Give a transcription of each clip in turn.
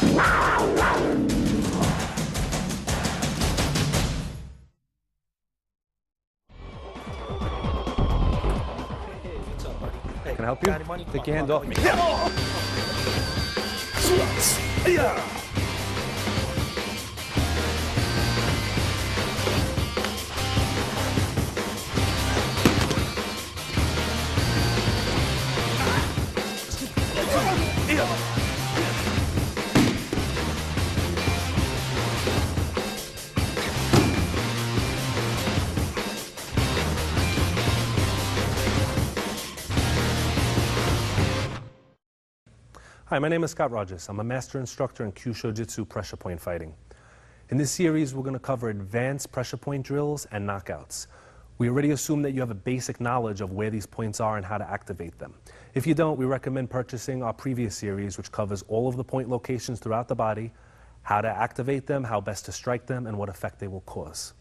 Can I help you? Take your hand off me. Hi, my name is Scott Rogers. I'm a master instructor in kyusho jitsu pressure point fighting. In this series, we're going to cover advanced pressure point drills and knockouts. We already assume that you have a basic knowledge of where these points are and how to activate them. If you don't, we recommend purchasing our previous series, which covers all of the point locations throughout the body, how to activate them, how best to strike them, and what effect they will cause.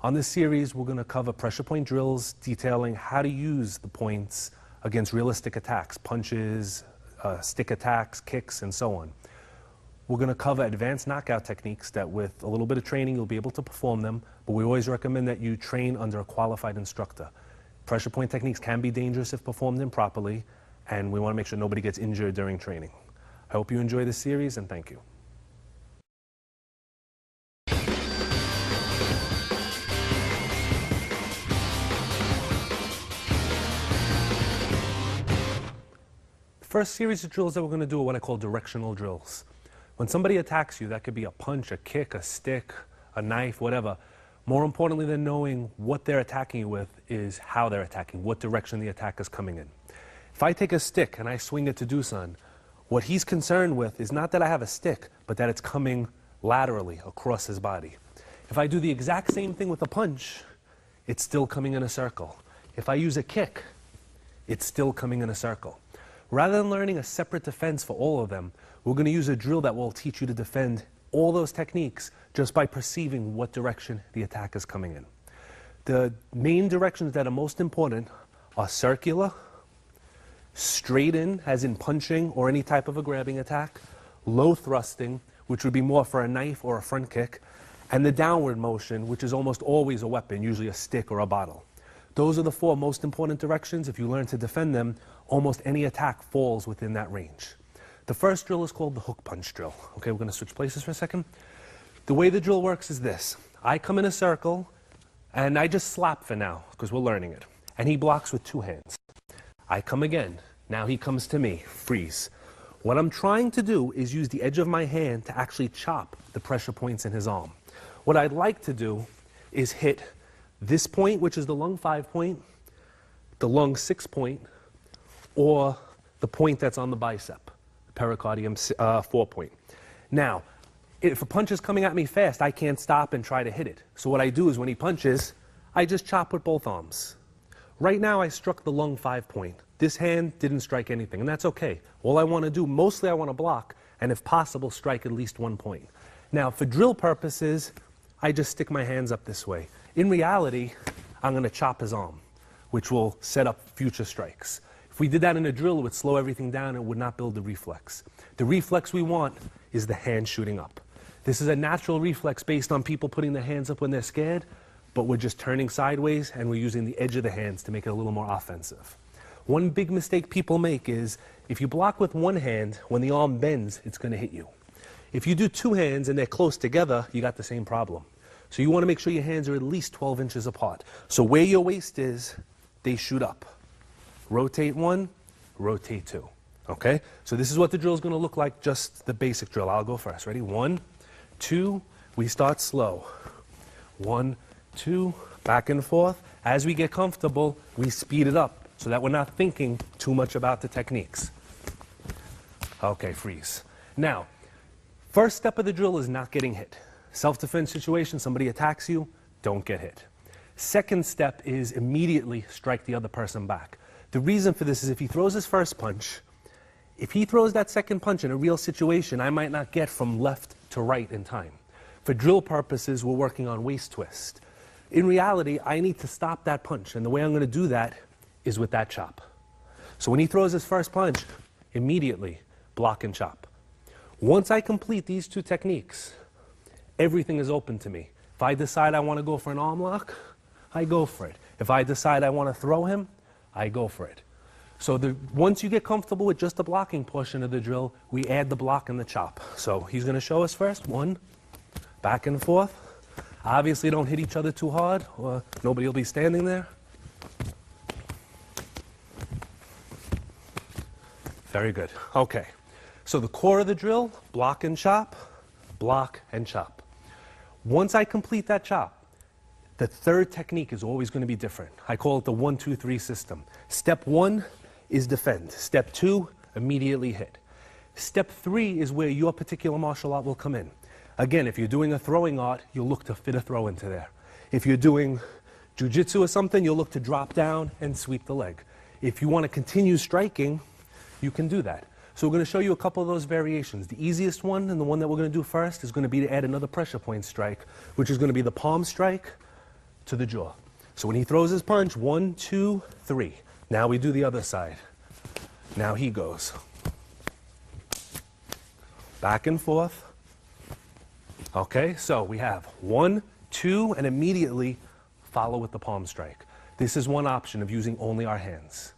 On this series, we're going to cover pressure point drills, detailing how to use the points against realistic attacks, punches, stick attacks, kicks, and so on. We're going to cover advanced knockout techniques that with a little bit of training you'll be able to perform them, but we always recommend that you train under a qualified instructor. Pressure point techniques can be dangerous if performed improperly, and we want to make sure nobody gets injured during training. I hope you enjoy this series, and thank you. First series of drills that we're going to do are what I call directional drills. When somebody attacks you, that could be a punch, a kick, a stick, a knife, whatever. More importantly than knowing what they're attacking you with is how they're attacking, what direction the attack is coming in. If I take a stick and I swing it to do something, what he's concerned with is not that I have a stick, but that it's coming laterally across his body. If I do the exact same thing with a punch, it's still coming in a circle. If I use a kick, it's still coming in a circle. Rather than learning a separate defense for all of them, we're going to use a drill that will teach you to defend all those techniques just by perceiving what direction the attack is coming in. The main directions that are most important are circular, straight in, as in punching or any type of a grabbing attack, low thrusting, which would be more for a knife or a front kick, and the downward motion, which is almost always a weapon, usually a stick or a bottle. Those are the four most important directions. If you learn to defend them, almost any attack falls within that range. The first drill is called the hook punch drill. Okay, we're going to switch places for a second. The way the drill works is this. I come in a circle, and I just slap for now, because we're learning it. And he blocks with two hands. I come again. Now he comes to me. Freeze. What I'm trying to do is use the edge of my hand to actually chop the pressure points in his arm. What I'd like to do is hit this point, which is the lung 5 point, the lung 6 point, or the point that's on the bicep, the pericardium 4 point. Now, if a punch is coming at me fast, I can't stop and try to hit it. So what I do is when he punches, I just chop with both arms. Right now I struck the lung 5 point. This hand didn't strike anything, and that's okay. All I want to do, mostly I want to block, and if possible, strike at least 1 point. Now, for drill purposes, I just stick my hands up this way. In reality, I'm going to chop his arm, which will set up future strikes. If we did that in a drill, it would slow everything down and would not build the reflex. The reflex we want is the hand shooting up. This is a natural reflex based on people putting their hands up when they're scared, but we're just turning sideways and we're using the edge of the hands to make it a little more offensive. One big mistake people make is if you block with one hand, when the arm bends, it's going to hit you. If you do two hands and they're close together, you got the same problem. So you want to make sure your hands are at least 12 inches apart. So where your waist is, they shoot up. Rotate one, rotate two. Okay? So this is what the drill is going to look like, just the basic drill. I'll go first. Ready? 1, 2, we start slow. 1, 2, back and forth. As we get comfortable, we speed it up so that we're not thinking too much about the techniques. Okay, freeze. Now, first step of the drill is not getting hit. Self-defense situation, somebody attacks you, don't get hit. Second step is immediately strike the other person back. The reason for this is if he throws his first punch, if he throws that second punch in a real situation, I might not get from left to right in time. For drill purposes, we're working on waist twist. In reality, I need to stop that punch, and the way I'm going to do that is with that chop. So when he throws his first punch, immediately block and chop. Once I complete these two techniques, everything is open to me. If I decide I want to go for an arm lock, I go for it. If I decide I want to throw him, I go for it. So once you get comfortable with just the blocking portion of the drill, we add the block and the chop. So he's going to show us first. 1, back and forth. Obviously don't hit each other too hard or nobody will be standing there. Very good. Okay. So the core of the drill, block and chop, block and chop. Once I complete that chop, the third technique is always going to be different. I call it the 1, 2, 3 system. Step 1 is defend. Step 2, immediately hit. Step 3 is where your particular martial art will come in. Again, if you're doing a throwing art, you'll look to fit a throw into there. If you're doing jiu-jitsu or something, you'll look to drop down and sweep the leg. If you want to continue striking, you can do that. So we're going to show you a couple of those variations. The easiest one, and the one that we're going to do first, is going to be to add another pressure point strike, which is going to be the palm strike to the jaw. So when he throws his punch, 1, 2, 3. Now we do the other side. Now he goes. Back and forth. Okay, so we have 1, 2, and immediately follow with the palm strike. This is one option of using only our hands.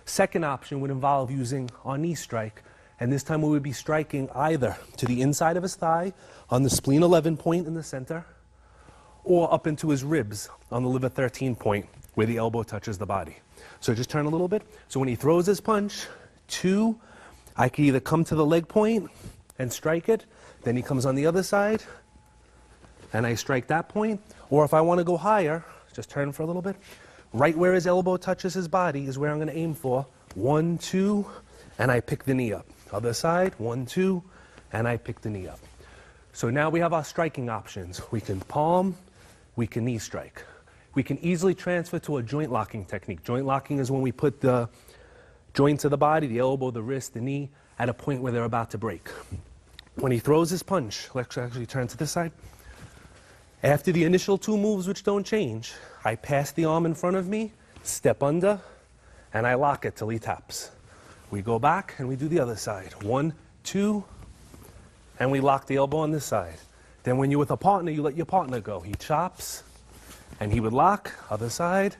Second option would involve using our knee strike, and this time we would be striking either to the inside of his thigh on the spleen 11 point in the center, or up into his ribs on the liver 13 point where the elbow touches the body. So just turn a little bit. So when he throws his punch, 2, I can either come to the leg point and strike it, then he comes on the other side and I strike that point, or if I want to go higher, just turn for a little bit. Right where his elbow touches his body is where I'm going to aim for. 1, 2, and I pick the knee up. Other side, 1, 2, and I pick the knee up. So now we have our striking options. We can palm, we can knee strike. We can easily transfer to a joint locking technique. Joint locking is when we put the joints of the body, the elbow, the wrist, the knee, at a point where they're about to break. When he throws his punch, let's actually turn to this side. After the initial 2 moves, which don't change, I pass the arm in front of me, step under, and I lock it till he taps. We go back and we do the other side. 1, 2, and we lock the elbow on this side. Then when you're with a partner, you let your partner go. He chops, and he would lock, other side,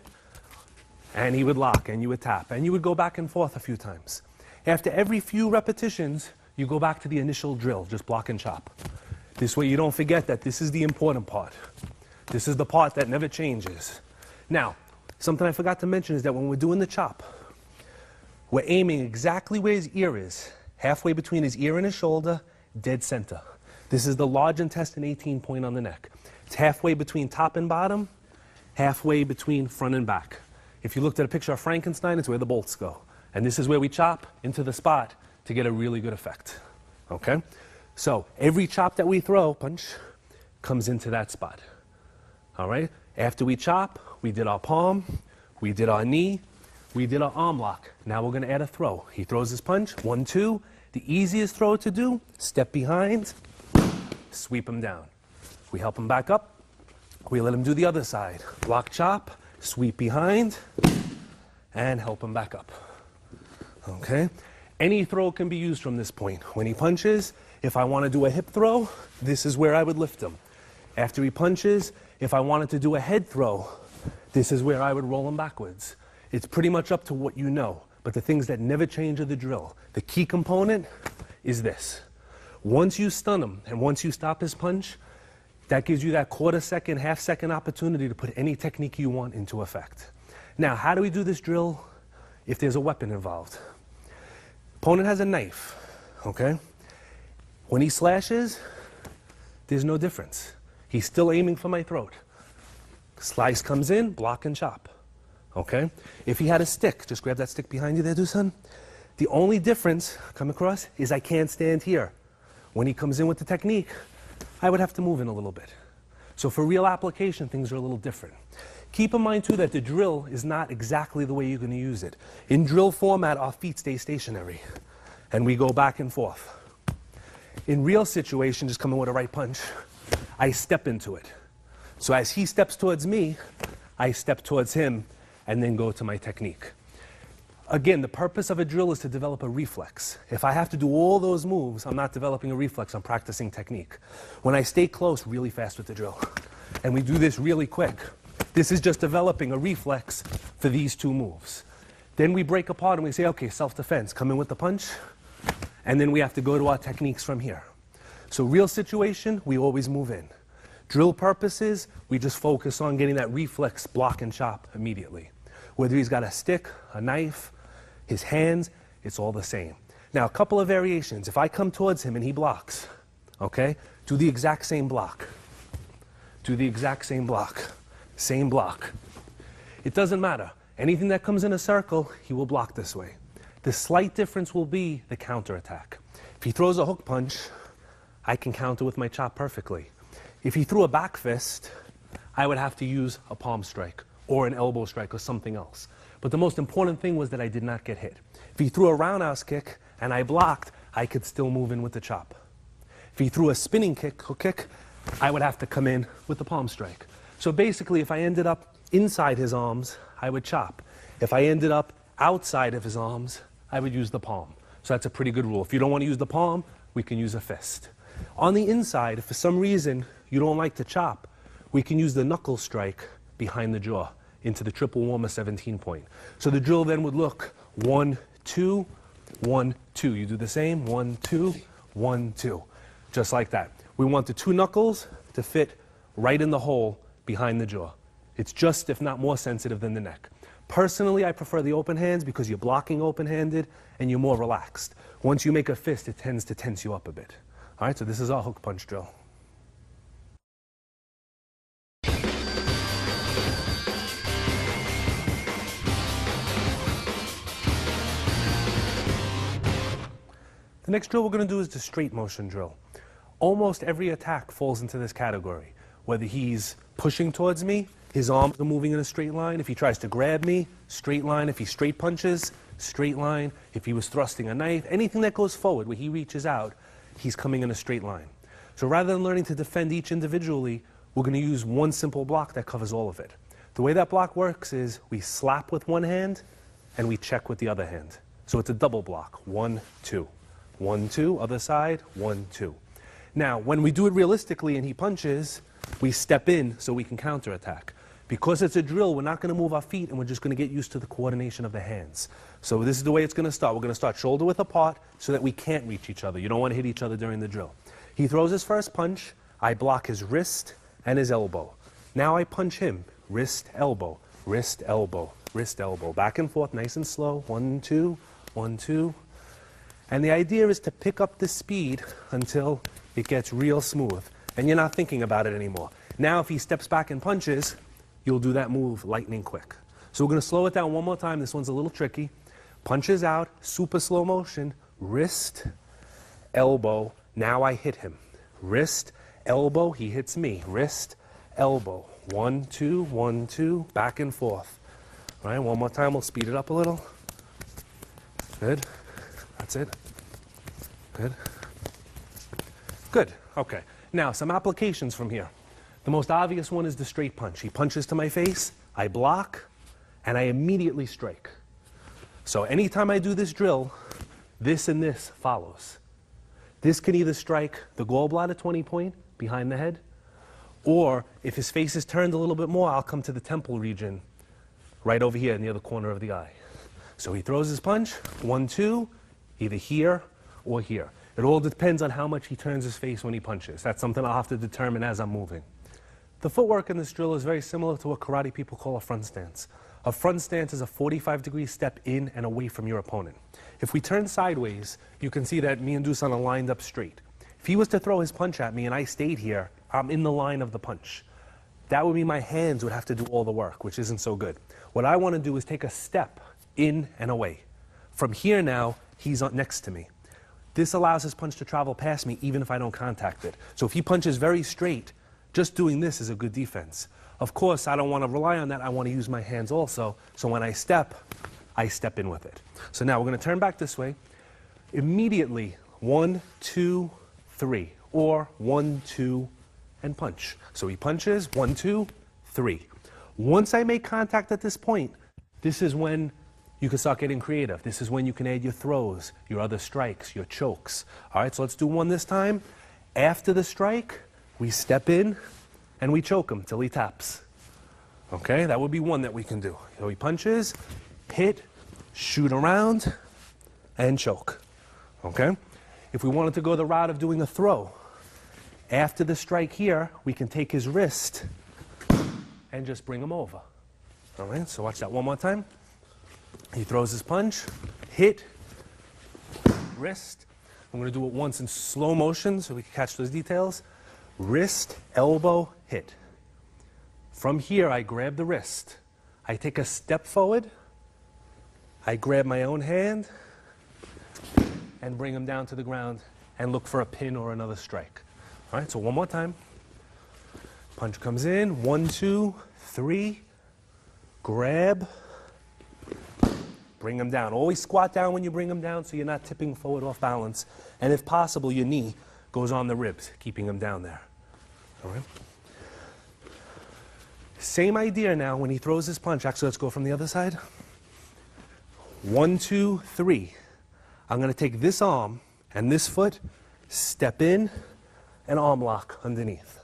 and he would lock, and you would tap. And you would go back and forth a few times. After every few repetitions, you go back to the initial drill, just block and chop. This way you don't forget that this is the important part. This is the part that never changes. Now, something I forgot to mention is that when we're doing the chop, we're aiming exactly where his ear is, halfway between his ear and his shoulder, dead center. This is the large intestine 18 point on the neck. It's halfway between top and bottom, halfway between front and back. If you looked at a picture of Frankenstein, it's where the bolts go. And this is where we chop into the spot to get a really good effect. Okay? So every chop that we throw, punch, comes into that spot. All right? After we chop, we did our palm, we did our knee, we did our arm lock. Now we're going to add a throw. He throws his punch, 1, 2. The easiest throw to do, step behind, sweep him down. We help him back up. We let him do the other side. Block, chop, sweep behind, and help him back up. Okay? Any throw can be used from this point. When he punches, if I want to do a hip throw, this is where I would lift him. After he punches, if I wanted to do a head throw, this is where I would roll him backwards. It's pretty much up to what you know, but the things that never change are the drill. The key component is this. Once you stun him and once you stop his punch, that gives you that quarter-second, half-second opportunity to put any technique you want into effect. Now, how do we do this drill if there's a weapon involved? Opponent has a knife, okay? When he slashes, there's no difference. He's still aiming for my throat. Slice comes in, block and chop, okay? If he had a stick, just grab that stick behind you there, Dusan. The only difference, come across, is I can't stand here. When he comes in with the technique, I would have to move in a little bit. So for real application, things are a little different. Keep in mind, too, that the drill is not exactly the way you're going to use it. In drill format, our feet stay stationary, and we go back and forth. In real situation, just coming with a right punch, I step into it. So as he steps towards me, I step towards him, and then go to my technique. Again, the purpose of a drill is to develop a reflex. If I have to do all those moves, I'm not developing a reflex, I'm practicing technique. When I stay close, really fast with the drill, and we do this really quick, this is just developing a reflex for these two moves. Then we break apart and we say, okay, self-defense, come in with the punch, and then we have to go to our techniques from here. So real situation, we always move in. Drill purposes, we just focus on getting that reflex block and chop immediately. Whether he's got a stick, a knife, his hands, it's all the same. Now, a couple of variations. If I come towards him and he blocks, okay, do the exact same block. Do the exact same block. Same block. It doesn't matter. Anything that comes in a circle, he will block this way. The slight difference will be the counterattack. If he throws a hook punch, I can counter with my chop perfectly. If he threw a back fist, I would have to use a palm strike or an elbow strike or something else. But the most important thing was that I did not get hit. If he threw a roundhouse kick and I blocked, I could still move in with the chop. If he threw a spinning kick, hook kick, I would have to come in with the palm strike. So basically, if I ended up inside his arms, I would chop. If I ended up outside of his arms, I would use the palm. So that's a pretty good rule. If you don't want to use the palm, we can use a fist. On the inside, if for some reason you don't like to chop, we can use the knuckle strike behind the jaw into the triple warmer 17 point. So the drill then would look 1, 2, 1, 2. You do the same, 1, 2, 1, 2. Just like that. We want the two knuckles to fit right in the hole behind the jaw. It's just, if not more sensitive than the neck. Personally, I prefer the open hands because you're blocking open-handed and you're more relaxed. Once you make a fist, it tends to tense you up a bit. All right, so this is our hook punch drill. The next drill we're going to do is the straight motion drill. Almost every attack falls into this category. Whether he's pushing towards me, his arms are moving in a straight line. If he tries to grab me, straight line. If he straight punches, straight line. If he was thrusting a knife, anything that goes forward where he reaches out, he's coming in a straight line. So rather than learning to defend each individually, we're going to use one simple block that covers all of it. The way that block works is we slap with one hand and we check with the other hand. So it's a double block. 1, 2. 1, 2, other side, 1, 2. Now, when we do it realistically and he punches, we step in so we can counterattack. Because it's a drill, we're not going to move our feet and we're just going to get used to the coordination of the hands. So this is the way it's going to start. We're going to start shoulder width apart so that we can't reach each other. You don't want to hit each other during the drill. He throws his first punch. I block his wrist and his elbow. Now I punch him. Wrist, elbow, wrist, elbow, wrist, elbow. Back and forth, nice and slow. 1, 2, 1, 2. And the idea is to pick up the speed until it gets real smooth. And you're not thinking about it anymore. Now if he steps back and punches, you'll do that move lightning quick. So we're going to slow it down one more time. This one's a little tricky. Punches out, super slow motion, wrist, elbow. Now I hit him. Wrist, elbow, he hits me. Wrist, elbow. 1, 2, 1, 2, back and forth. All right, one more time. We'll speed it up a little. Good. That's it. Good. Good. Okay. Now, some applications from here. The most obvious one is the straight punch. He punches to my face, I block, and I immediately strike. So anytime I do this drill, this and this follows. This can either strike the gallbladder 20 point behind the head, or if his face is turned a little bit more, I'll come to the temple region right over here near the corner of the eye. So he throws his punch, 1, 2, either here or here. It all depends on how much he turns his face when he punches. That's something I'll have to determine as I'm moving. The footwork in this drill is very similar to what karate people call a front stance. A front stance is a 45-degree step in and away from your opponent. If we turn sideways, you can see that me and Dusan are lined up straight. If he was to throw his punch at me and I stayed here, I'm in the line of the punch. That would mean my hands would have to do all the work, which isn't so good. What I want to do is take a step in and away. From here now, he's next to me. This allows his punch to travel past me even if I don't contact it. So if he punches very straight, just doing this is a good defense. Of course, I don't want to rely on that. I want to use my hands also. So when I step in with it. So now we're going to turn back this way. Immediately, 1, 2, 3. Or 1, 2, and punch. So he punches, 1, 2, 3. Once I make contact at this point, this is when you can start getting creative. This is when you can add your throws, your other strikes, your chokes. All right, so let's do one this time. After the strike, we step in and we choke him till he taps. Okay, that would be one that we can do. So he punches, hit, shoot around, and choke. Okay? If we wanted to go the route of doing a throw, after the strike here, we can take his wrist and just bring him over. All right, so watch that one more time. He throws his punch, hit, wrist. I'm going to do it once in slow motion so we can catch those details. Wrist, elbow, hit. From here, I grab the wrist. I take a step forward. I grab my own hand and bring him down to the ground and look for a pin or another strike. All right, so one more time. Punch comes in, 1, 2, 3. Grab. Bring him down. Always squat down when you bring him down so you're not tipping forward off balance. And if possible, your knee goes on the ribs, keeping him down there. All right? Same idea now when he throws his punch. Actually, let's go from the other side. 1, 2, 3. I'm going to take this arm and this foot, step in, and arm lock underneath.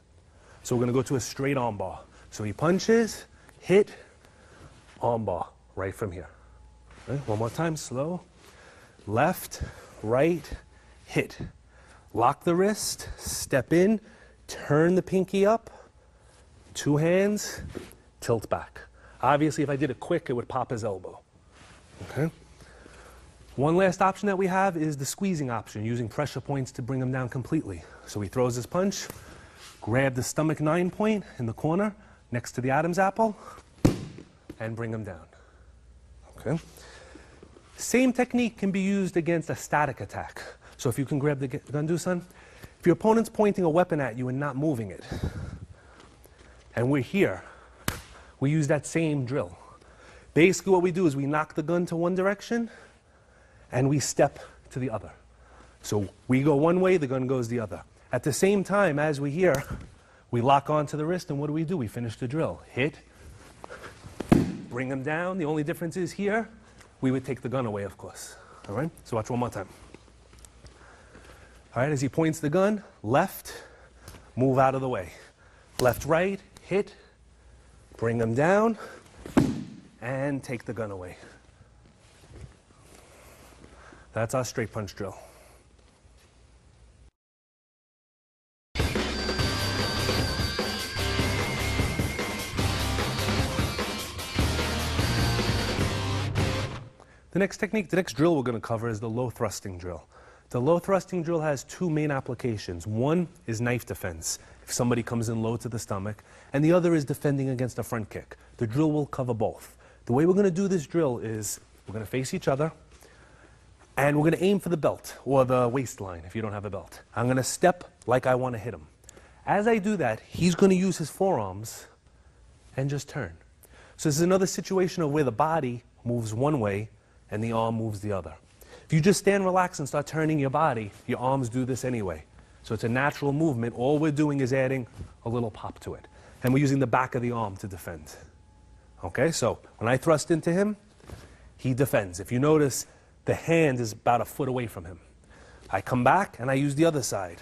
So we're going to go to a straight arm bar. So he punches, hit, arm bar, right from here. Okay, one more time, slow. Left, right, hit. Lock the wrist, step in, turn the pinky up, 2 hands, tilt back. Obviously, if I did it quick, it would pop his elbow. Okay? One last option that we have is the squeezing option, using pressure points to bring him down completely. So he throws his punch, grab the stomach 9 point in the corner next to the Adam's apple, and bring him down. Okay? Same technique can be used against a static attack. So if you can grab the gun, do-san. If your opponent's pointing a weapon at you and not moving it, and we're here, we use that same drill. Basically what we do is we knock the gun to one direction, and we step to the other. So we go one way, the gun goes the other. At the same time, as we hear, we lock onto the wrist, and what do? We finish the drill. Hit, bring him down. The only difference is here, we would take the gun away, of course. All right? So watch one more time. All right, as he points the gun, left, move out of the way. Left, right, hit, bring him down, and take the gun away. That's our straight punch drill. The next technique, the next drill we're going to cover is the low thrusting drill. The low thrusting drill has 2 main applications. One is knife defense, if somebody comes in low to the stomach, and the other is defending against a front kick. The drill will cover both. The way we're going to do this drill is we're going to face each other, and we're going to aim for the belt, or the waistline if you don't have a belt. I'm going to step like I want to hit him. As I do that, he's going to use his forearms and just turn. So this is another situation of where the body moves one way and the arm moves the other. If you just stand relaxed and start turning your body, your arms do this anyway. So it's a natural movement. All we're doing is adding a little pop to it. And we're using the back of the arm to defend. Okay, so when I thrust into him, he defends. If you notice, the hand is about a foot away from him. I come back and I use the other side,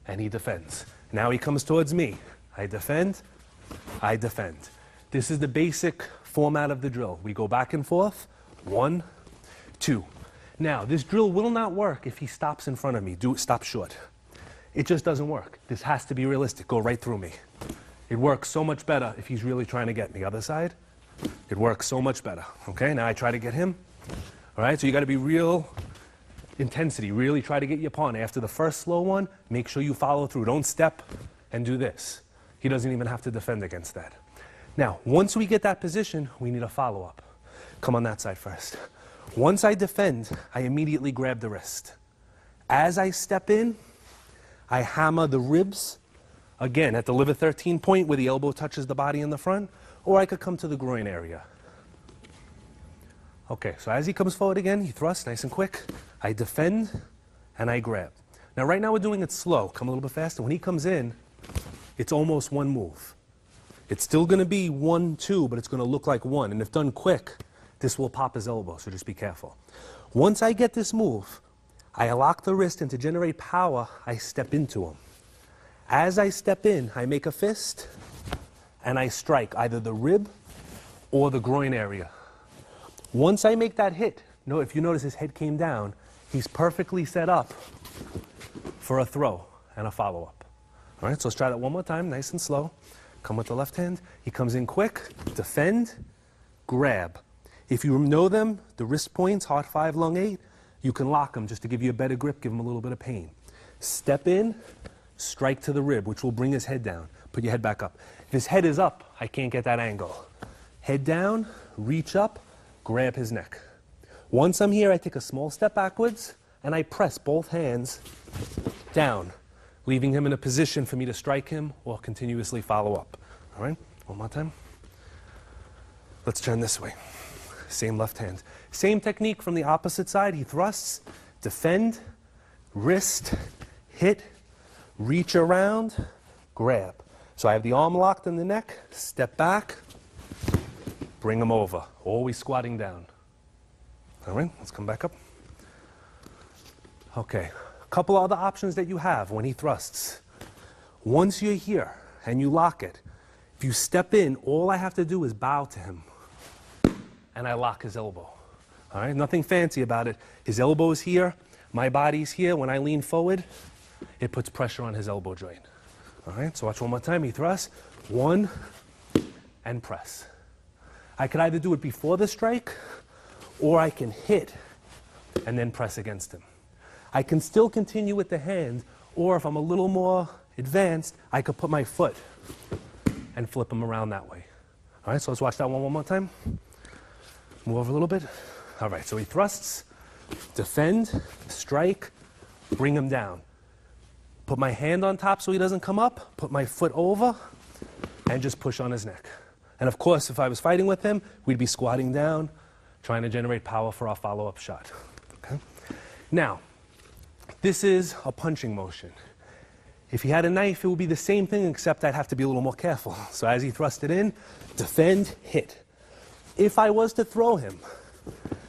and he defends. Now he comes towards me. I defend, I defend. This is the basic format of the drill. We go back and forth, 1, 2. Now, this drill will not work if he stops in front of me. Stop short. It just doesn't work. This has to be realistic. Go right through me. It works so much better if he's really trying to get me. Other side, it works so much better. Okay, now I try to get him. All right, so you got to be real intensity. Really try to get your pawn. After the first slow one, make sure you follow through. Don't step and do this. He doesn't even have to defend against that. Now, once we get that position, we need a follow-up. Come on that side first. Once I defend, I immediately grab the wrist. As I step in, I hammer the ribs, again, at the liver 13 point where the elbow touches the body in the front, or I could come to the groin area. Okay, so as he comes forward again, he thrusts nice and quick. I defend, and I grab. Now, right now we're doing it slow. Come a little bit faster. When he comes in, it's almost one move. It's still going to be 1, 2, but it's going to look like 1. And if done quick, this will pop his elbow, so just be careful. Once I get this move, I lock the wrist, and to generate power, I step into him. As I step in, I make a fist, and I strike either the rib or the groin area. Once I make that hit, if you notice his head came down, he's perfectly set up for a throw and a follow-up. All right, so let's try that one more time, nice and slow. Come with the left hand. He comes in quick, defend, grab. If you know them, the wrist points, heart 5, lung 8, you can lock them just to give you a better grip, give him a little bit of pain. Step in, strike to the rib, which will bring his head down. Put your head back up. If his head is up, I can't get that angle. Head down, reach up, grab his neck. Once I'm here, I take a small step backwards, and I press both hands down, leaving him in a position for me to strike him or continuously follow up. All right, one more time. Let's turn this way. Same left hand. Same technique from the opposite side. He thrusts, defend, wrist, hit, reach around, grab. So I have the arm locked in the neck, step back, bring him over, always squatting down. All right, let's come back up. Okay, a couple other options that you have when he thrusts. Once you're here and you lock it, if you step in, all I have to do is bow to him, and I lock his elbow. All right, nothing fancy about it. His elbow is here, my body's here. When I lean forward, it puts pressure on his elbow joint. All right, so watch one more time. He thrusts, 1, and press. I could either do it before the strike, or I can hit and then press against him. I can still continue with the hand, or if I'm a little more advanced, I could put my foot and flip him around that way. All right, so let's watch that one more time. Move over a little bit. All right, so he thrusts, defend, strike, bring him down. Put my hand on top so he doesn't come up, put my foot over, and just push on his neck. And of course, if I was fighting with him, we'd be squatting down, trying to generate power for our follow-up shot. Okay? Now, this is a punching motion. If he had a knife, it would be the same thing, except I'd have to be a little more careful. So as he thrust it in, defend, hit. If I was to throw him,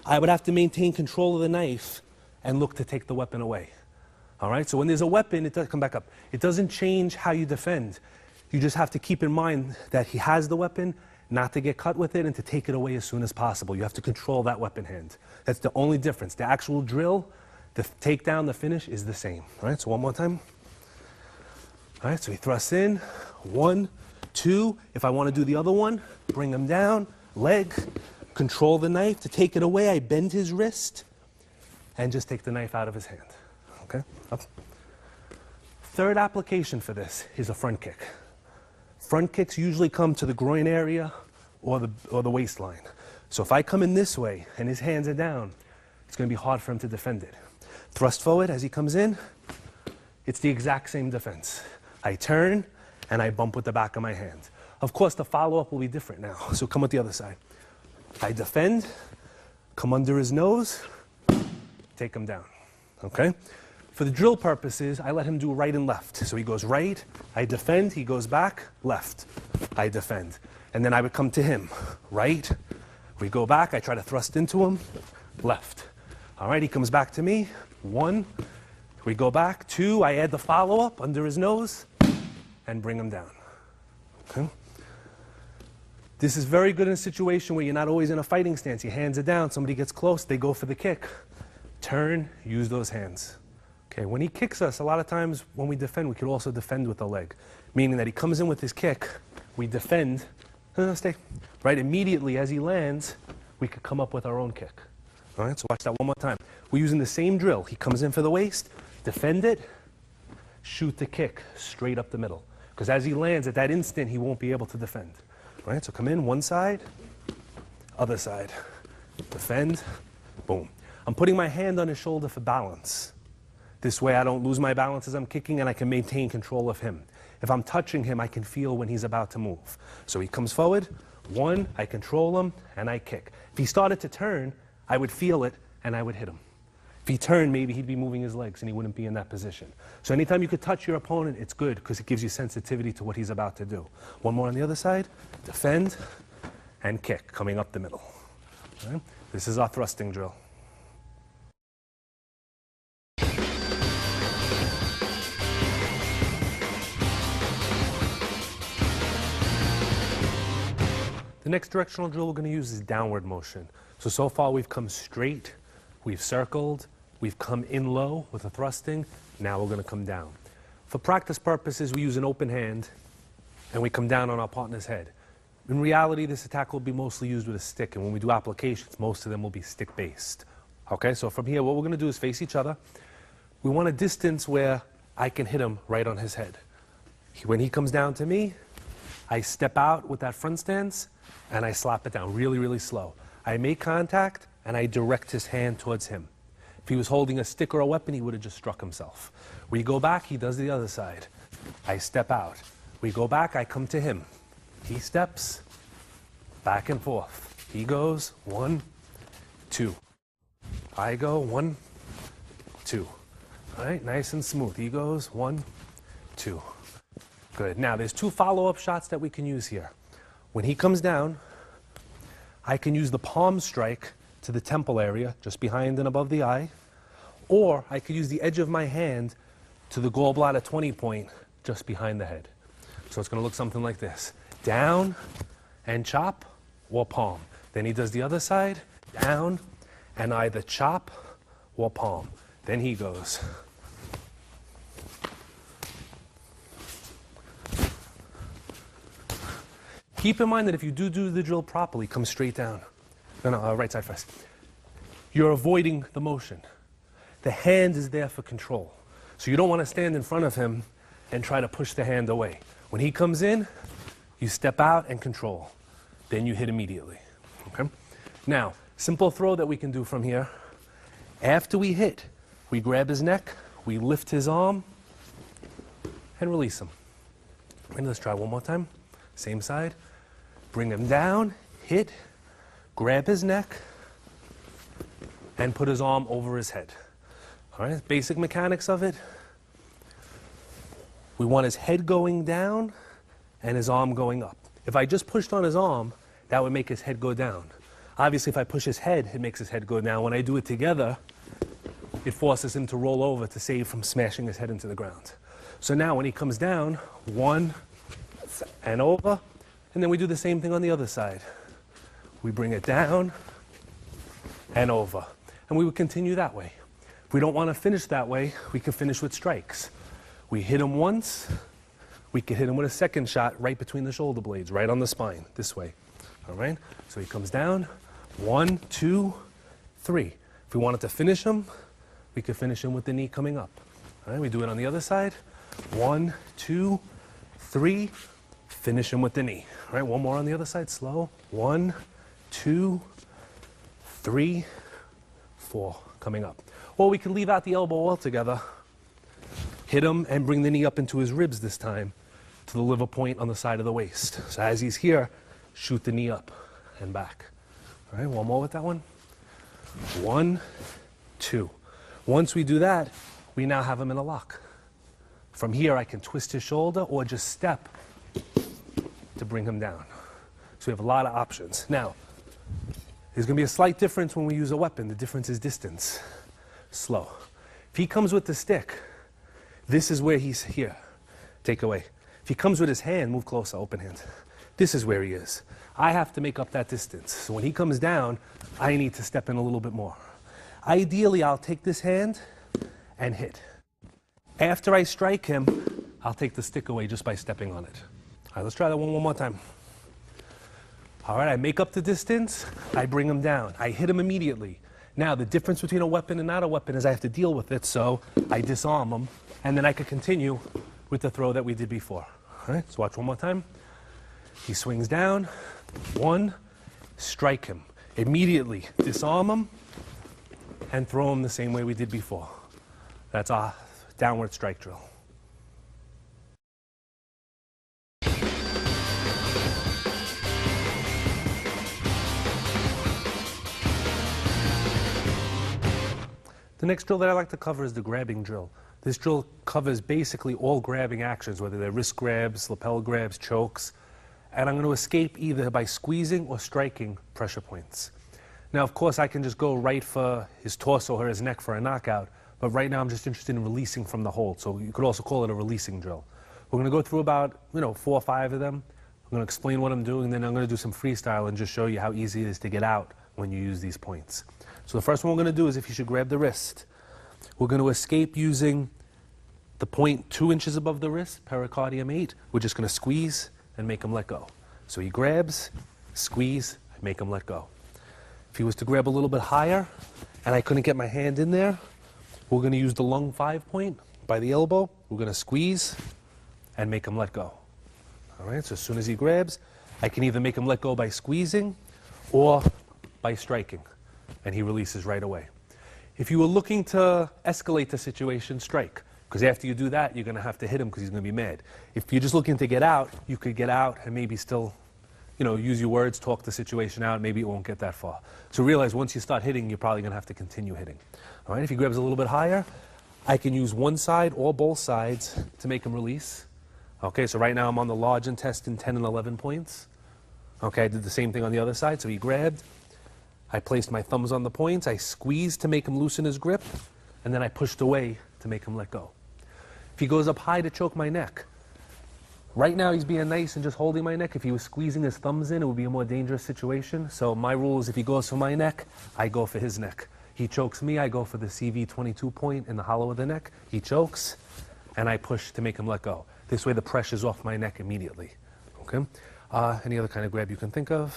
I would have to maintain control of the knife and look to take the weapon away. All right, so when there's a weapon, it does come back up. It doesn't change how you defend. You just have to keep in mind that he has the weapon, not to get cut with it, and to take it away as soon as possible. You have to control that weapon hand. That's the only difference. The actual drill, the takedown, the finish is the same. All right, so one more time. All right, so he thrusts in, 1, 2. If I want to do the other one, bring him down, leg, control the knife. To take it away, I bend his wrist and just take the knife out of his hand. Okay, up. Third application for this is a front kick. Front kicks usually come to the groin area or the waistline. So if I come in this way and his hands are down, it's going to be hard for him to defend it. Thrust forward as he comes in, it's the exact same defense. I turn and I bump with the back of my hand. Of course, the follow-up will be different now. So come with the other side. I defend, come under his nose, take him down. Okay? For the drill purposes, I let him do right and left. So he goes right, I defend, he goes back, left, I defend. And then I would come to him, right, we go back, I try to thrust into him, left. All right, he comes back to me, 1, we go back, 2, I add the follow-up under his nose, and bring him down. Okay? This is very good in a situation where you're not always in a fighting stance. Your hands are down, somebody gets close, they go for the kick. Turn, use those hands. Okay, when he kicks us, a lot of times when we defend, we could also defend with the leg. Meaning that he comes in with his kick, we defend, stay. Right, immediately as he lands, we could come up with our own kick. All right, so watch that one more time. We're using the same drill. He comes in for the waist, defend it, shoot the kick straight up the middle. Because as he lands, at that instant, he won't be able to defend. All right, so come in, one side, other side, defend, boom. I'm putting my hand on his shoulder for balance. This way I don't lose my balance as I'm kicking, and I can maintain control of him. If I'm touching him, I can feel when he's about to move. So he comes forward, 1, I control him, and I kick. If he started to turn, I would feel it, and I would hit him. If he turned, maybe he'd be moving his legs, and he wouldn't be in that position. So anytime you could touch your opponent, it's good, because it gives you sensitivity to what he's about to do. One more on the other side, defend, and kick, coming up the middle. All right? This is our thrusting drill. The next directional drill we're going to use is downward motion. So far we've come straight, we've circled, we've come in low with a thrusting, now we're going to come down. For practice purposes, we use an open hand and we come down on our partner's head. In reality, this attack will be mostly used with a stick, and when we do applications, most of them will be stick-based. Okay, so from here, what we're going to do is face each other. We want a distance where I can hit him right on his head. When he comes down to me, I step out with that front stance, and I slap it down really, really slow. I make contact, and I direct his hand towards him. If he was holding a stick or a weapon, he would have just struck himself. We go back, he does the other side. I step out. We go back, I come to him. He steps, back and forth. He goes, 1, 2. I go, 1, 2. All right, nice and smooth. He goes, 1, 2. Good. Now, there's 2 follow-up shots that we can use here. When he comes down, I can use the palm strike to the temple area, just behind and above the eye, or I could use the edge of my hand to the gallbladder 20 point, just behind the head. So it's going to look something like this. Down and chop, or palm. Then he does the other side, down and either chop or palm. Then he goes. Keep in mind that if you do the drill properly, come straight down. No, right side first. You're avoiding the motion. The hand is there for control. So you don't want to stand in front of him and try to push the hand away. When he comes in, you step out and control. Then you hit immediately. Okay? Now, simple throw that we can do from here. After we hit, we grab his neck, we lift his arm, and release him. And let's try one more time. Same side. Bring him down, hit, grab his neck, and put his arm over his head. All right, basic mechanics of it. We want his head going down and his arm going up. If I just pushed on his arm, that would make his head go down. Obviously, if I push his head, it makes his head go down. When I do it together, it forces him to roll over to save from smashing his head into the ground. So now when he comes down, 1 and over, and then we do the same thing on the other side. We bring it down and over. And we would continue that way. If we don't want to finish that way, we can finish with strikes. We hit him once, we can hit him with a second shot right between the shoulder blades, right on the spine, this way. All right? So he comes down, 1, 2, 3. If we wanted to finish him, we could finish him with the knee coming up. All right? We do it on the other side. 1, 2, 3. Finish him with the knee. All right, one more on the other side, slow. 1, 2, 3, 4, coming up. Or we can leave out the elbow altogether, hit him and bring the knee up into his ribs this time to the liver point on the side of the waist. So as he's here, shoot the knee up and back. All right, one more with that one. 1, 2. Once we do that, we now have him in a lock. From here, I can twist his shoulder or just step to bring him down. So we have a lot of options. Now, there's going to be a slight difference when we use a weapon. The difference is distance. Slow. If he comes with the stick, this is where he's here. Take away. If he comes with his hand, move closer, open hand. This is where he is. I have to make up that distance. So when he comes down, I need to step in a little bit more. Ideally, I'll take this hand and hit. After I strike him, I'll take the stick away just by stepping on it. All right, let's try that one more time. All right, I make up the distance, I bring him down. I hit him immediately. Now, the difference between a weapon and not a weapon is I have to deal with it, so I disarm him, and then I can continue with the throw that we did before. All right, so watch one more time. He swings down, 1, strike him. Immediately disarm him, and throw him the same way we did before. That's our downward strike drill. The next drill that I like to cover is the grabbing drill. This drill covers basically all grabbing actions, whether they're wrist grabs, lapel grabs, chokes, and I'm going to escape either by squeezing or striking pressure points. Now, of course, I can just go right for his torso or his neck for a knockout, but right now I'm just interested in releasing from the hold. So you could also call it a releasing drill. We're going to go through about, 4 or 5 of them. I'm going to explain what I'm doing, and then I'm going to do some freestyle and just show you how easy it is to get out when you use these points. So the first one we're going to do is if you should grab the wrist. We're going to escape using the point 2 inches above the wrist, pericardium 8. We're just going to squeeze and make him let go. So he grabs, squeeze, and make him let go. If he was to grab a little bit higher and I couldn't get my hand in there, we're going to use the lung 5 point by the elbow. We're going to squeeze and make him let go. All right, so as soon as he grabs, I can either make him let go by squeezing or by striking, and he releases right away. If you were looking to escalate the situation, strike, because after you do that, you're going to have to hit him because he's going to be mad. If you're just looking to get out, you could get out and maybe still use your words, talk the situation out, maybe it won't get that far. So realize once you start hitting, you're probably going to have to continue hitting. All right, if he grabs a little bit higher, I can use one side or both sides to make him release. Okay, so right now I'm on the large intestine, 10 and 11 points. Okay, I did the same thing on the other side. So he grabbed, I placed my thumbs on the points, I squeezed to make him loosen his grip, and then I pushed away to make him let go. If he goes up high to choke my neck, right now he's being nice and just holding my neck. If he was squeezing his thumbs in, it would be a more dangerous situation. So my rule is if he goes for my neck, I go for his neck. He chokes me, I go for the CV22 point in the hollow of the neck. He chokes, and I push to make him let go. This way the pressure's off my neck immediately. Okay? Any other kind of grab you can think of?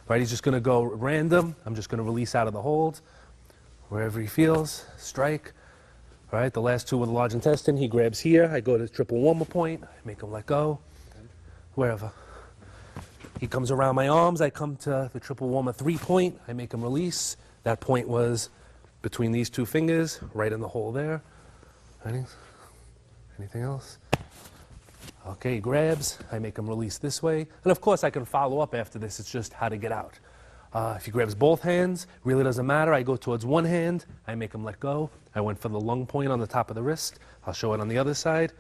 Right, he's just going to go random. I'm just going to release out of the hold. Wherever he feels, strike. All right, the last two with the large intestine, he grabs here. I go to triple warmer point. I make him let go. Wherever. He comes around my arms. I come to the triple warmer 3 point. I make him release. That point was between these two fingers, right in the hole there. Anything else? Okay, he grabs. I make him release this way. And of course, I can follow up after this. It's just how to get out. If he grabs both hands, really doesn't matter. I go towards one hand. I make him let go. I went for the lung point on the top of the wrist. I'll show it on the other side.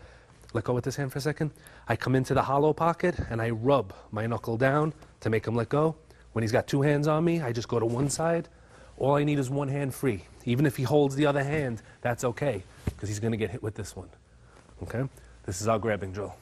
Let go with this hand for a second. I come into the hollow pocket, and I rub my knuckle down to make him let go. When he's got two hands on me, I just go to one side. All I need is one hand free. Even if he holds the other hand, that's okay, because he's going to get hit with this one. Okay? This is our grabbing drill.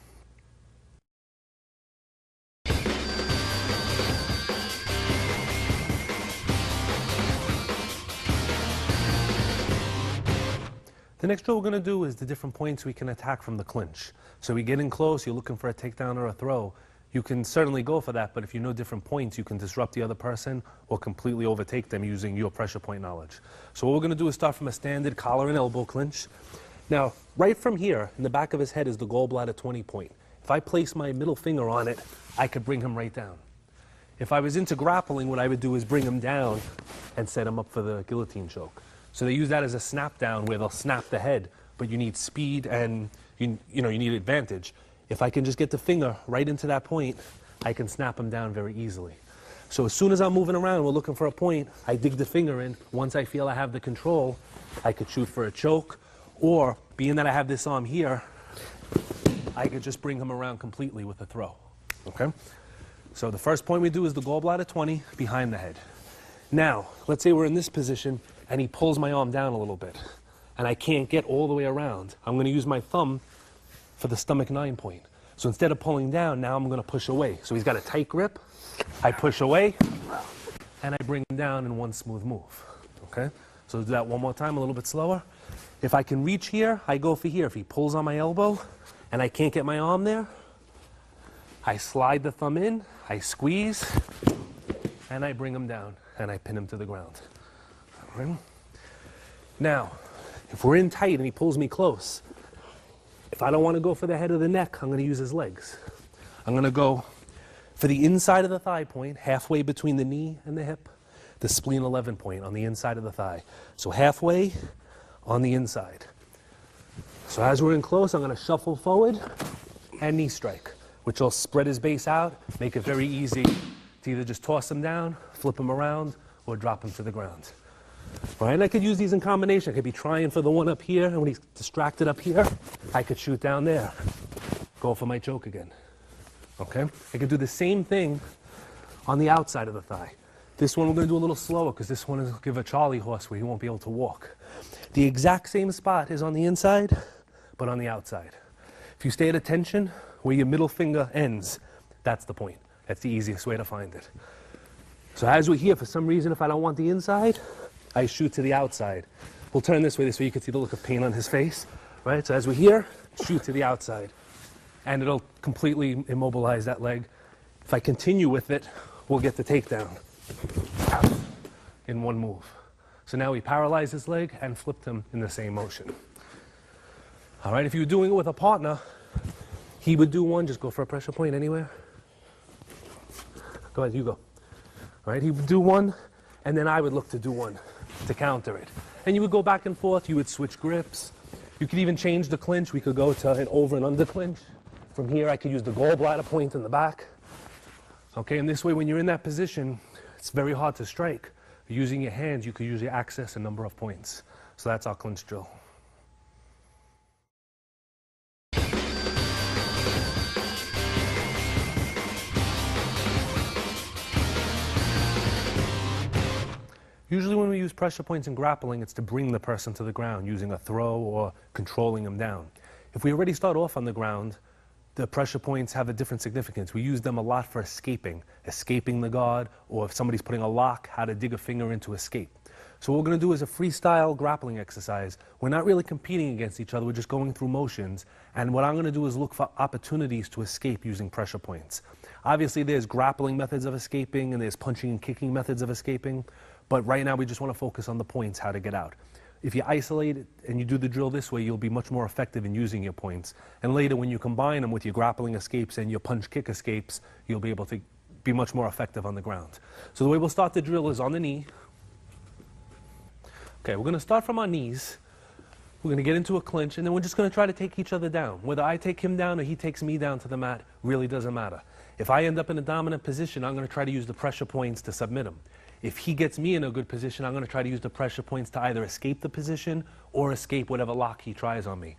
The next drill we're going to do is the different points we can attack from the clinch. So we get in close, you're looking for a takedown or a throw. You can certainly go for that, but if you know different points, you can disrupt the other person or completely overtake them using your pressure point knowledge. So what we're going to do is start from a standard collar and elbow clinch. Now, right from here, in the back of his head is the gallbladder 20 point. If I place my middle finger on it, I could bring him right down. If I was into grappling, what I would do is bring him down and set him up for the guillotine choke. So they use that as a snap down where they'll snap the head, but you need speed and you need advantage. If I can just get the finger right into that point, I can snap him down very easily. So as soon as I'm moving around, we're looking for a point, I dig the finger in. Once I feel I have the control, I could shoot for a choke, or being that I have this arm here, I could just bring him around completely with a throw. Okay? So the first point we do is the gallbladder 20 behind the head. Now, let's say we're in this position and he pulls my arm down a little bit and I can't get all the way around. I'm going to use my thumb for the stomach 9 point. So instead of pulling down, now I'm going to push away. So he's got a tight grip. I push away and I bring him down in one smooth move. Okay? So do that one more time, a little bit slower. If I can reach here, I go for here. If he pulls on my elbow and I can't get my arm there, I slide the thumb in, I squeeze, and I bring him down and I pin him to the ground. All right? Now, if we're in tight and he pulls me close, if I don't want to go for the head of the neck, I'm going to use his legs. I'm going to go for the inside of the thigh point, halfway between the knee and the hip, the spleen 11 point on the inside of the thigh. So halfway on the inside. So as we're in close, I'm going to shuffle forward and knee strike, which will spread his base out, make it very easy to either just toss him down, flip him around, or drop him to the ground. Right? And I could use these in combination. I could be trying for the one up here, and when he's distracted up here, I could shoot down there. Go for my choke again. Okay? I could do the same thing on the outside of the thigh. This one we're going to do a little slower because this one is give a Charlie horse where he won't be able to walk. The exact same spot is on the inside, but on the outside. If you stay at attention where your middle finger ends, that's the point. That's the easiest way to find it. So as we're here, for some reason, if I don't want the inside, I shoot to the outside. We'll turn this way you can see the look of pain on his face, right? So as we're here, shoot to the outside. And it'll completely immobilize that leg. If I continue with it, we'll get the takedown in one move. So now we paralyzed his leg and flipped him in the same motion. All right, if you were doing it with a partner, he would do one, just go for a pressure point anywhere. Go ahead, you go. All right, he would do one, and then I would look to do one to counter it. And you would go back and forth, you would switch grips. You could even change the clinch. We could go to an over and under clinch. From here, I could use the gallbladder point in the back. Okay, and this way, when you're in that position, it's very hard to strike. Using your hands, you could usually access a number of points. So that's our clinch drill. Usually when we use pressure points in grappling, it's to bring the person to the ground using a throw or controlling them down. If we already start off on the ground, the pressure points have a different significance. We use them a lot for escaping the guard, or if somebody's putting a lock, how to dig a finger in to escape. So what we're going to do is a freestyle grappling exercise. We're not really competing against each other, we're just going through motions. And what I'm going to do is look for opportunities to escape using pressure points. Obviously there's grappling methods of escaping and there's punching and kicking methods of escaping. But right now we just want to focus on the points, how to get out. If you isolate it and you do the drill this way, you'll be much more effective in using your points. And later when you combine them with your grappling escapes and your punch-kick escapes, you'll be able to be much more effective on the ground. So the way we'll start the drill is on the knee. Okay, we're going to start from our knees. We're going to get into a clinch, and then we're just going to try to take each other down. Whether I take him down or he takes me down to the mat really doesn't matter. If I end up in a dominant position, I'm going to try to use the pressure points to submit him. If he gets me in a good position, I'm going to try to use the pressure points to either escape the position or escape whatever lock he tries on me.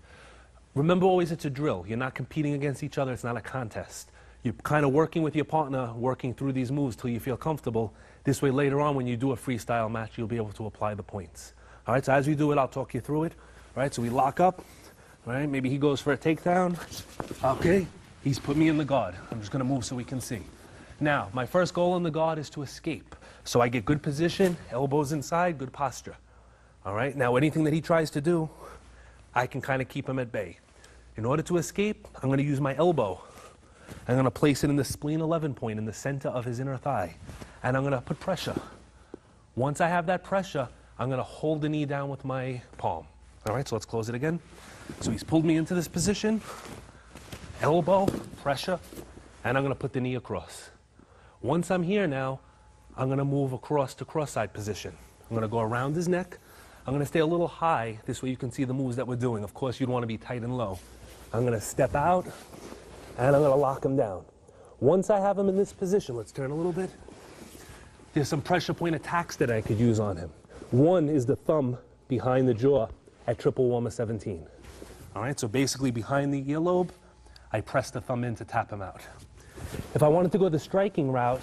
Remember always it's a drill. You're not competing against each other. It's not a contest. You're kind of working with your partner, working through these moves till you feel comfortable. This way later on when you do a freestyle match, you'll be able to apply the points. All right, so as we do it, I'll talk you through it. All right, so we lock up. All right, maybe he goes for a takedown. Okay, he's put me in the guard. I'm just going to move so we can see. Now, my first goal in the guard is to escape. So I get good position, elbows inside, good posture. All right, now anything that he tries to do, I can kind of keep him at bay. In order to escape, I'm going to use my elbow. I'm going to place it in the spleen 11 point in the center of his inner thigh. And I'm going to put pressure. Once I have that pressure, I'm going to hold the knee down with my palm. All right, so let's close it again. So he's pulled me into this position, elbow, pressure, and I'm going to put the knee across. Once I'm here now, I'm going to move across to cross-side position. I'm going to go around his neck. I'm going to stay a little high. This way you can see the moves that we're doing. Of course, you'd want to be tight and low. I'm going to step out, and I'm going to lock him down. Once I have him in this position, let's turn a little bit. There's some pressure point attacks that I could use on him. One is the thumb behind the jaw at triple warmer 17. All right, so basically behind the earlobe, I press the thumb in to tap him out. If I wanted to go the striking route,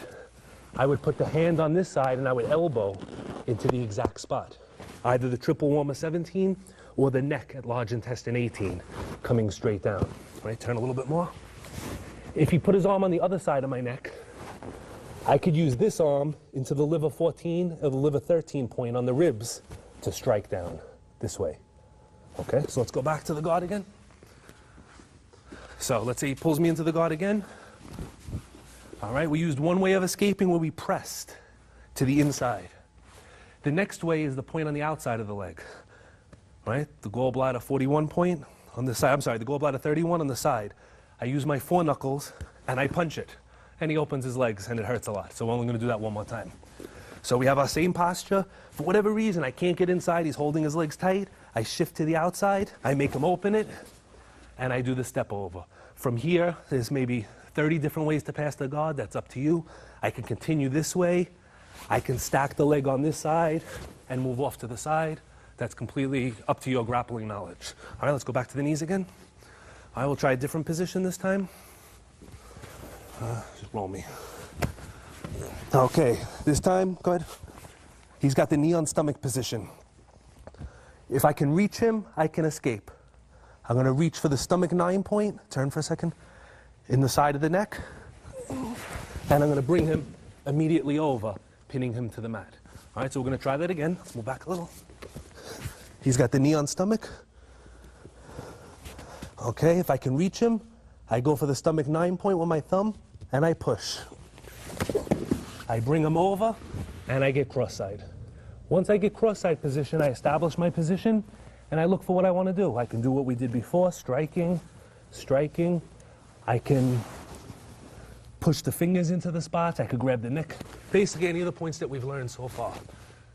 I would put the hand on this side and I would elbow into the exact spot. Either the triple warmer 17 or the neck at large intestine 18, coming straight down. Right, turn a little bit more. If he put his arm on the other side of my neck, I could use this arm into the liver 14 or the liver 13 point on the ribs to strike down this way. Okay, so let's go back to the guard again. So let's say he pulls me into the guard again. All right, we used one way of escaping where we pressed to the inside. The next way is the point on the outside of the leg. Right, the gallbladder 41 point on the side, I'm sorry, the gallbladder 31 on the side. I use my foreknuckles and I punch it. And he opens his legs and it hurts a lot. So we're only going to do that one more time. So we have our same posture. For whatever reason, I can't get inside. He's holding his legs tight. I shift to the outside. I make him open it. And I do the step over. From here, there's maybe 30 different ways to pass the guard. That's up to you. I can continue this way. I can stack the leg on this side and move off to the side. That's completely up to your grappling knowledge. All right, let's go back to the knees again. I will try a different position this time. Just roll me. Okay, this time, go ahead. He's got the knee on stomach position. If I can reach him, I can escape. I'm going to reach for the stomach 9 point, turn for a second, in the side of the neck, and I'm going to bring him immediately over, pinning him to the mat. All right, so we're going to try that again. Let's move back a little. He's got the knee on stomach. Okay, if I can reach him, I go for the stomach 9 point with my thumb, and I push. I bring him over, and I get cross-side. Once I get cross-side position, I establish my position, and I look for what I want to do. I can do what we did before, striking, striking. I can push the fingers into the spots. I could grab the neck. Basically, any of the points that we've learned so far.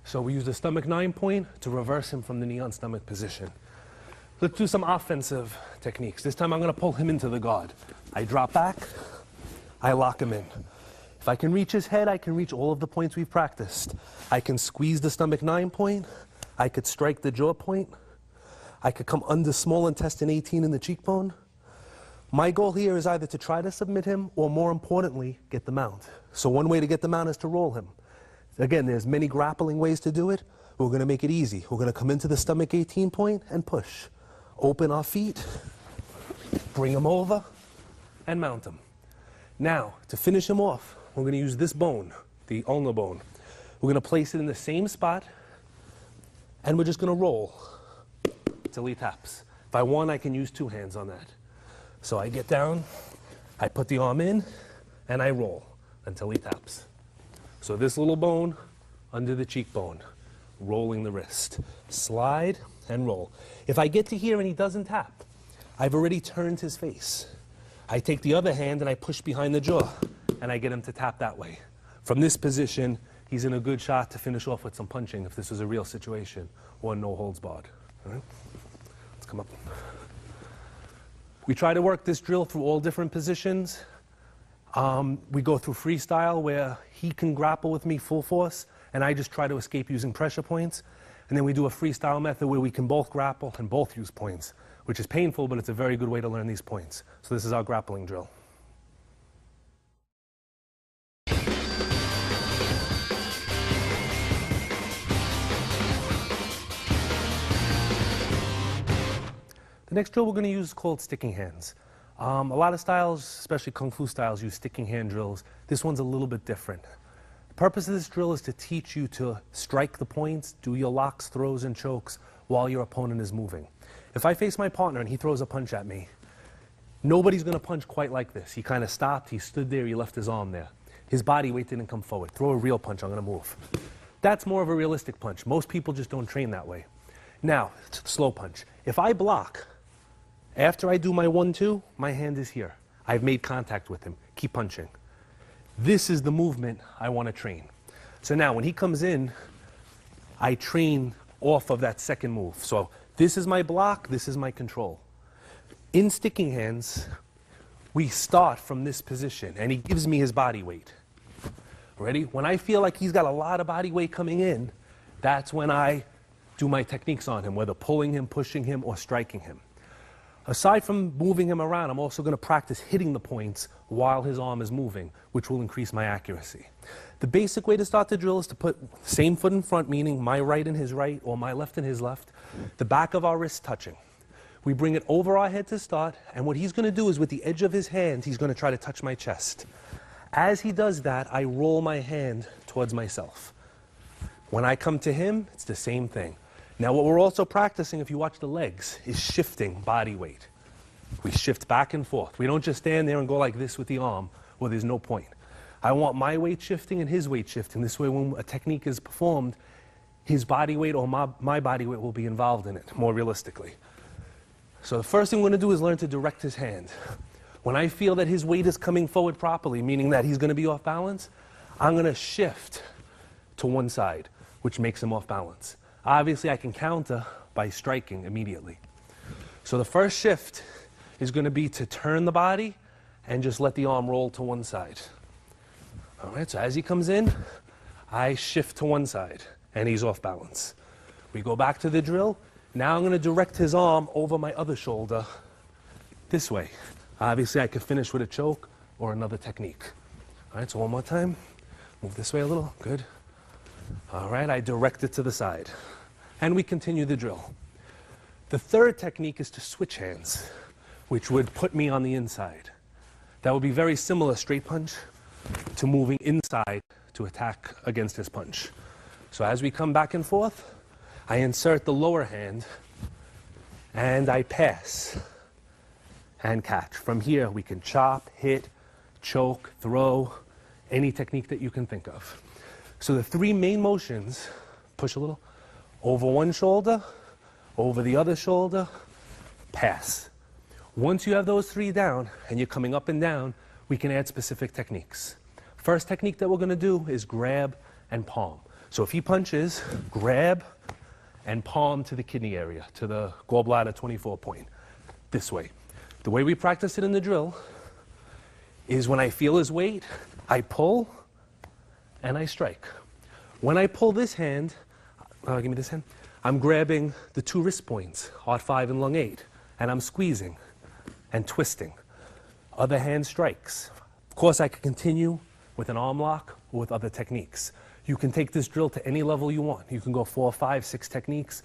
So we use the stomach 9 point to reverse him from the knee on stomach position. Let's do some offensive techniques. This time I'm going to pull him into the guard. I drop back. I lock him in. If I can reach his head, I can reach all of the points we've practiced. I can squeeze the stomach 9 point. I could strike the jaw point. I could come under small intestine 18 in the cheekbone. My goal here is either to try to submit him or, more importantly, get the mount. So one way to get the mount is to roll him. Again, there's many grappling ways to do it. We're going to make it easy. We're going to come into the stomach 18 point and push. Open our feet, bring him over, and mount him. Now, to finish him off, we're going to use this bone, the ulnar bone. We're going to place it in the same spot, and we're just going to roll till he taps. If I want, I can use 2 hands on that. So I get down, I put the arm in, and I roll until he taps. So this little bone under the cheekbone, rolling the wrist. Slide and roll. If I get to here and he doesn't tap, I've already turned his face. I take the other hand and I push behind the jaw, and I get him to tap that way. From this position, he's in a good shot to finish off with some punching if this was a real situation, or no holds barred. All right? Let's come up. We try to work this drill through all different positions. We go through freestyle where he can grapple with me full force, and I just try to escape using pressure points. And then we do a freestyle method where we can both grapple and both use points, which is painful, but it's a very good way to learn these points. So this is our grappling drill. The next drill we're going to use is called sticking hands. A lot of styles, especially Kung Fu styles, use sticking hand drills. This one's a little bit different. The purpose of this drill is to teach you to strike the points, do your locks, throws, and chokes while your opponent is moving. If I face my partner and he throws a punch at me, nobody's going to punch quite like this. He kind of stopped, he stood there, he left his arm there. His body weight didn't come forward. Throw a real punch, I'm going to move. That's more of a realistic punch. Most people just don't train that way. Now, slow punch. If I block, after I do my 1-2, my hand is here. I've made contact with him. Keep punching. This is the movement I want to train. So now when he comes in, I train off of that second move. So this is my block, this is my control. In sticking hands, we start from this position, and he gives me his body weight. Ready? When I feel like he's got a lot of body weight coming in, that's when I do my techniques on him, whether pulling him, pushing him, or striking him. Aside from moving him around, I'm also going to practice hitting the points while his arm is moving, which will increase my accuracy. The basic way to start the drill is to put the same foot in front, meaning my right and his right, or my left and his left, the back of our wrists touching. We bring it over our head to start, and what he's going to do is with the edge of his hand, he's going to try to touch my chest. As he does that, I roll my hand towards myself. When I come to him, it's the same thing. Now what we're also practicing, if you watch the legs, is shifting body weight. We shift back and forth. We don't just stand there and go like this with the arm, where there's no point. I want my weight shifting and his weight shifting. This way when a technique is performed, his body weight or my body weight will be involved in it, more realistically. So the first thing we're going to do is learn to direct his hand. When I feel that his weight is coming forward properly, meaning that he's going to be off balance, I'm going to shift to one side, which makes him off balance. Obviously, I can counter by striking immediately. So the first shift is going to be to turn the body and just let the arm roll to one side. All right, so as he comes in, I shift to one side, and he's off balance. We go back to the drill. Now I'm going to direct his arm over my other shoulder this way. Obviously, I could finish with a choke or another technique. All right, so one more time. Move this way a little, good. All right, I direct it to the side. And we continue the drill. The third technique is to switch hands, which would put me on the inside. That would be very similar, straight punch, to moving inside to attack against his punch. So as we come back and forth, I insert the lower hand and I pass and catch. From here, we can chop, hit, choke, throw, any technique that you can think of. So the three main motions, push a little, over one shoulder, over the other shoulder, pass. Once you have those three down and you're coming up and down, we can add specific techniques. First technique that we're going to do is grab and palm. So if he punches, grab and palm to the kidney area, to the gallbladder 24 point, this way. The way we practice it in the drill is when I feel his weight, I pull and I strike. When I pull this hand, give me this hand, I'm grabbing the two wrist points, heart 5 and lung 8, and I'm squeezing and twisting. Other hand strikes. Of course, I can continue with an arm lock or with other techniques. You can take this drill to any level you want. You can go 4, 5, 6 techniques,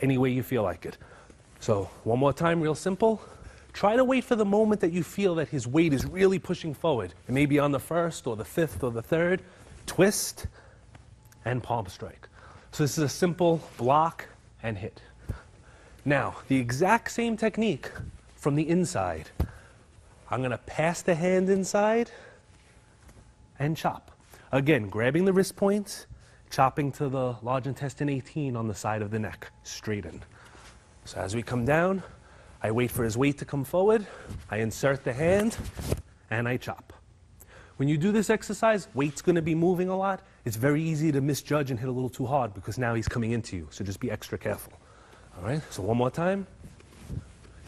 any way you feel like it. So one more time, real simple. Try to wait for the moment that you feel that his weight is really pushing forward. It may be on the first or the fifth or the third. Twist and palm strike. So this is a simple block and hit. Now, the exact same technique from the inside. I'm going to pass the hand inside and chop. Again, grabbing the wrist points, chopping to the large intestine 18 on the side of the neck, straighten. So as we come down, I wait for his weight to come forward, I insert the hand, and I chop. When you do this exercise, weight's going to be moving a lot. It's very easy to misjudge and hit a little too hard because now he's coming into you, so just be extra careful. All right, so one more time.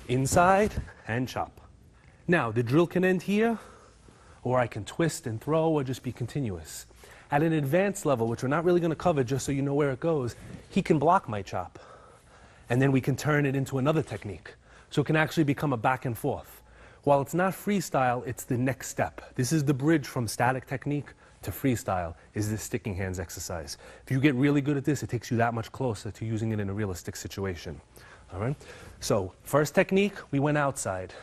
Inside and chop. Now, the drill can end here, or I can twist and throw, or just be continuous. At an advanced level, which we're not really going to cover just so you know where it goes, he can block my chop. And then we can turn it into another technique. So it can actually become a back and forth. While it's not freestyle, it's the next step. This is the bridge from static technique to freestyle, is this sticking hands exercise. If you get really good at this, it takes you that much closer to using it in a realistic situation. All right? So first technique, we went outside.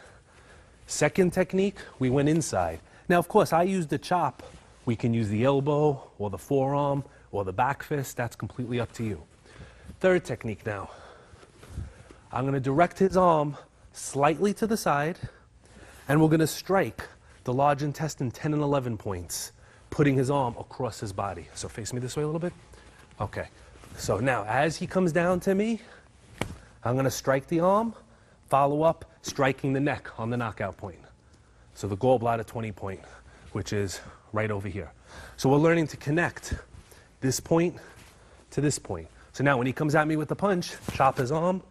Second technique, we went inside. Now, of course, I used the chop. We can use the elbow or the forearm or the back fist. That's completely up to you. Third technique now. I'm going to direct his arm slightly to the side, and we're going to strike the large intestine 10 and 11 points, putting his arm across his body. So face me this way a little bit. Okay. So now, as he comes down to me, I'm going to strike the arm, follow up, striking the neck on the knockout point. So the gallbladder 20 point, which is right over here. So we're learning to connect this point to this point. So now when he comes at me with the punch, chop his arm,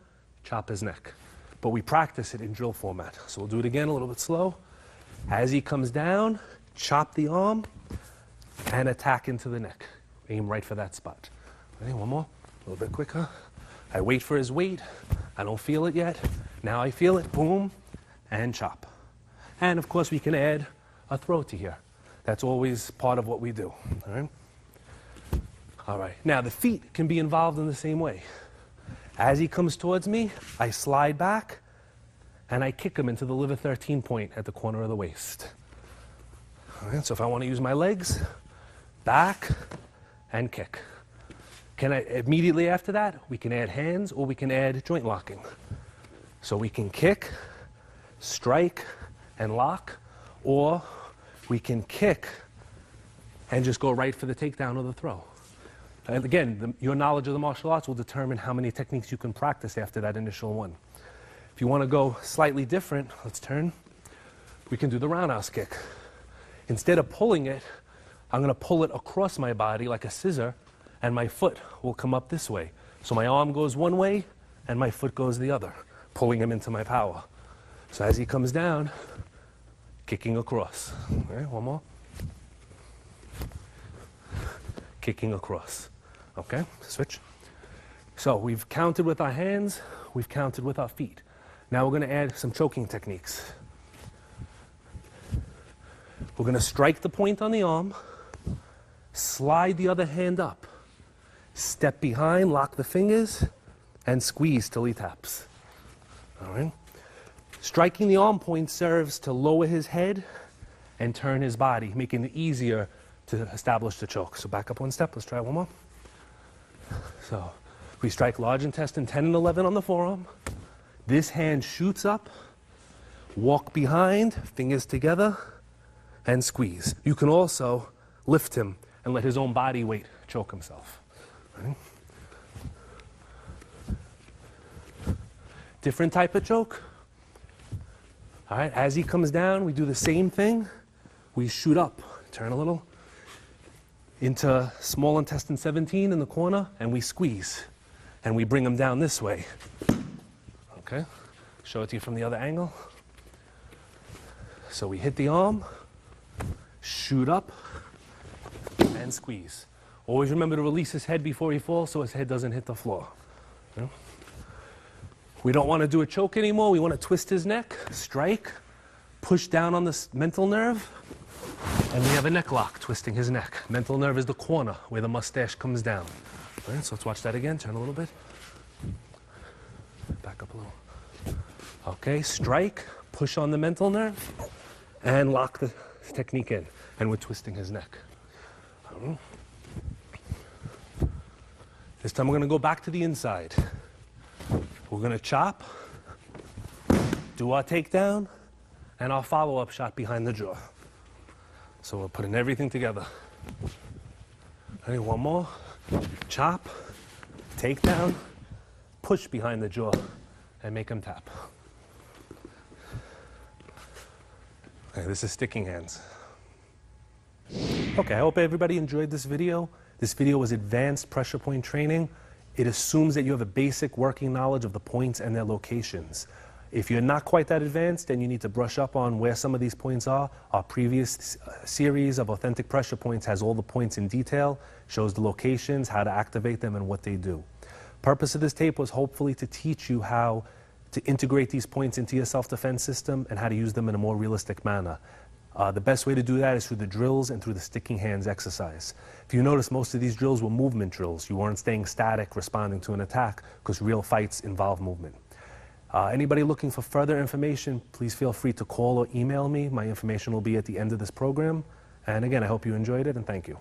chop his neck. But we practice it in drill format. So we'll do it again a little bit slow. As he comes down, chop the arm and attack into the neck. Aim right for that spot. Ready? One more. A little bit quicker. I wait for his weight. I don't feel it yet. Now I feel it. Boom. And chop. And of course we can add a throw to here. That's always part of what we do. All right? All right. Now the feet can be involved in the same way. As he comes towards me, I slide back and I kick him into the liver 13 point at the corner of the waist. All right, so if I want to use my legs, back and kick. Immediately after that, we can add hands or we can add joint locking. So we can kick, strike, and lock, or we can kick and just go right for the takedown or the throw. And again, your knowledge of the martial arts will determine how many techniques you can practice after that initial one. If you want to go slightly different, let's turn. We can do the roundhouse kick. Instead of pulling it, I'm going to pull it across my body like a scissor, and my foot will come up this way. So my arm goes one way, and my foot goes the other, pulling him into my power. So as he comes down, kicking across. All right, one more. Kicking across. Okay, switch. So we've counted with our hands, we've counted with our feet. Now we're going to add some choking techniques. We're going to strike the point on the arm, Slide the other hand up. Step behind, lock the fingers, and squeeze till he taps. All right? Striking the arm point serves to lower his head and turn his body, making it easier to establish the choke. So back up one step. Let's try one more. So we strike large intestine 10 and 11 on the forearm. This hand shoots up. Walk behind, fingers together, and squeeze. You can also lift him and let his own body weight choke himself. Right? Different type of choke. All right, as he comes down, we do the same thing. We shoot up, turn a little, into small intestine 17 in the corner, and we squeeze. And we bring him down this way. Okay, show it to you from the other angle. So we hit the arm, shoot up, and squeeze. Always remember to release his head before he falls so his head doesn't hit the floor. Okay? We don't want to do a choke anymore. We want to twist his neck, strike, push down on the mental nerve, and we have a neck lock, twisting his neck. Mental nerve is the corner where the mustache comes down. All right, so let's watch that again. Turn a little bit. Back up a little. Okay, strike, push on the mental nerve, and lock the technique in. And we're twisting his neck. This time we're going to go back to the inside. We're going to chop, do our takedown, and our follow-up shot behind the jaw. So we're putting everything together. Okay, one more. Chop, takedown, push behind the jaw, and make him tap. Okay, this is sticking hands. Okay, I hope everybody enjoyed this video. This video was advanced pressure point training. It assumes that you have a basic working knowledge of the points and their locations. If you're not quite that advanced, then you need to brush up on where some of these points are. Our previous series of authentic pressure points has all the points in detail, shows the locations, how to activate them, and what they do. Purpose of this tape was hopefully to teach you how to integrate these points into your self-defense system and how to use them in a more realistic manner. The best way to do that is through the drills and through the sticking hands exercise. If you notice, most of these drills were movement drills. You weren't staying static, responding to an attack, because real fights involve movement. Anybody looking for further information, please feel free to call or email me. My information will be at the end of this program. And again, I hope you enjoyed it, and thank you.